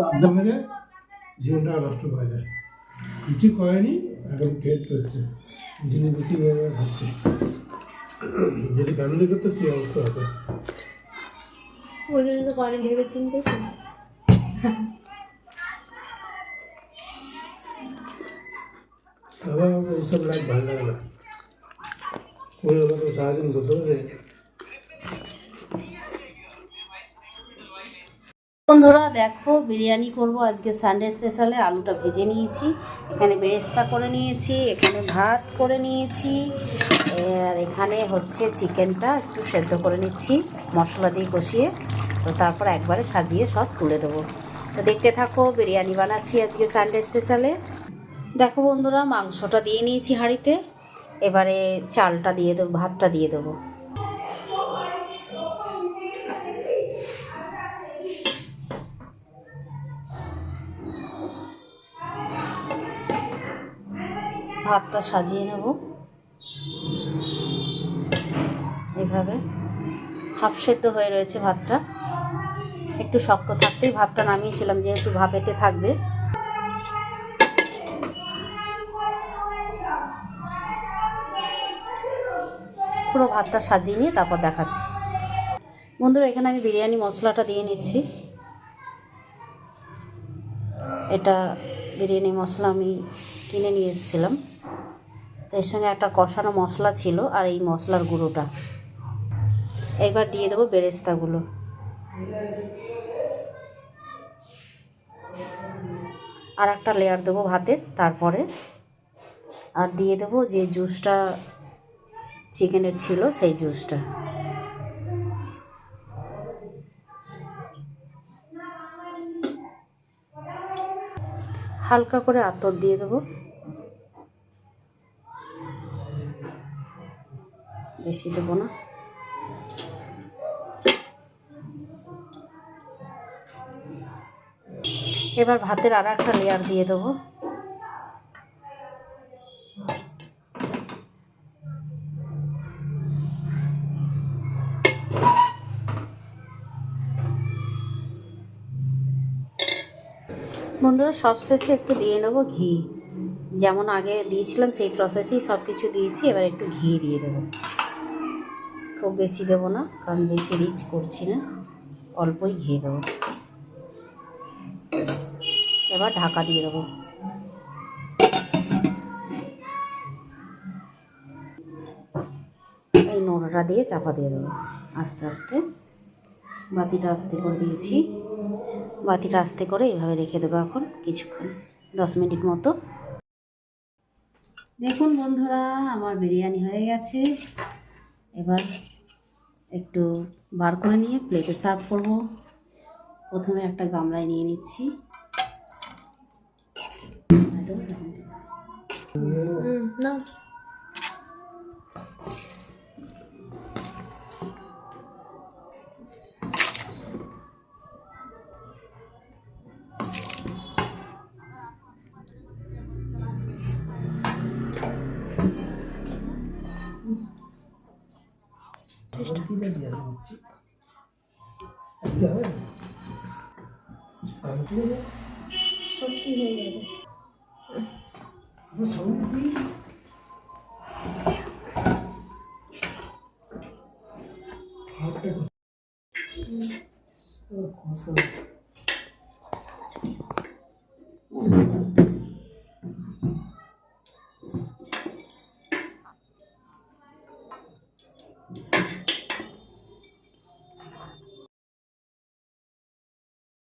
আড্ডা মেরে জীবনটা নষ্ট করা যায়। কিছু করেনি, এখন ট্রেড করছে, যিনি বেশি ভাবছে যদি ফ্যামিলি করতে কী অবস্থা হতো। ওই জন্য তো করে ভেবে চিনতে। আবার আমার এইসব লাইফ ভালো লাগে না। ওই আমাকে সারাদিন বসে বসে বন্ধুরা দেখো, বিরিয়ানি করব আজকে সানডে স্পেশালে। আলুটা ভেজে নিয়েছি, এখানে বেরেস্তা করে নিয়েছি, এখানে ভাত করে নিয়েছি, আর এখানে হচ্ছে চিকেনটা একটু সেদ্ধ করে নিচ্ছি মশলা দিয়ে কষিয়ে। তো তারপর একবারে সাজিয়ে সব তুলে দেবো। তো দেখতে থাকো, বিরিয়ানি বানাচ্ছি আজকে সানডে স্পেশালে। দেখো বন্ধুরা, মাংসটা দিয়ে নিয়েছি হাঁড়িতে, এবারে চালটা দিয়ে দেবো, ভাতটা দিয়ে দেবো। ভাতটা সাজিয়ে নেব এইভাবে। হাফ সেদ্ধ হয়ে রয়েছে ভাতটা, একটু শক্ত থাকতেই ভাতটা নামিয়েছিলাম, যেহেতু ভাপেতে থাকবে। পুরো ভাতটা সাজিয়ে নিয়ে তারপর দেখাচ্ছি। বন্ধুরা, এখানে আমি বিরিয়ানি মশলাটা দিয়ে নিচ্ছি। এটা বিরিয়ানি মশলা আমি কিনে নিয়ে এসেছিলাম। তো এর সঙ্গে একটা কষানো মশলা ছিল আর এই মশলার গুঁড়োটা। এবার দিয়ে দেবো বেরেস্তাগুলো। আর একটা লেয়ার দেবো ভাতের, তারপরে আর দিয়ে দেবো যে জুসটা চিকেনের ছিল সেই জুসটা। হালকা করে আতর দিয়ে দেবো, বেশি দেবো না। এবার ভাতের আর একটা লেয়ার দিয়ে দেবো। বন্ধুরা, সবশেষে একটু দিয়ে নেবো ঘি। যেমন আগে দিয়েছিলাম সেই প্রসেসেই সব কিছু দিয়েছি, এবার একটু ঘি দিয়ে দেবো। খুব বেশি দেবো না, কারণ বেশি রিচ করছি না, অল্পই ঘি দেবো। এবার ঢাকা দিয়ে দেবো। এই নোড়াটা দিয়ে চাপা দিয়ে দেবো আস্তে আস্তে। বাতিটা আস্তে করে দিয়েছি, বাতিটা আস্তে করে এইভাবে রেখে দেবো এখন কিছুক্ষণ, 10 মিনিট মতো। দেখুন বন্ধুরা, আমার বিরিয়ানি হয়ে গেছে। এবার একটু বার করে নিয়ে প্লেটে সার্ভ করব। প্রথমে একটা গামলায় নিয়ে নিচ্ছি। না সত্যি হয়ে যাবে।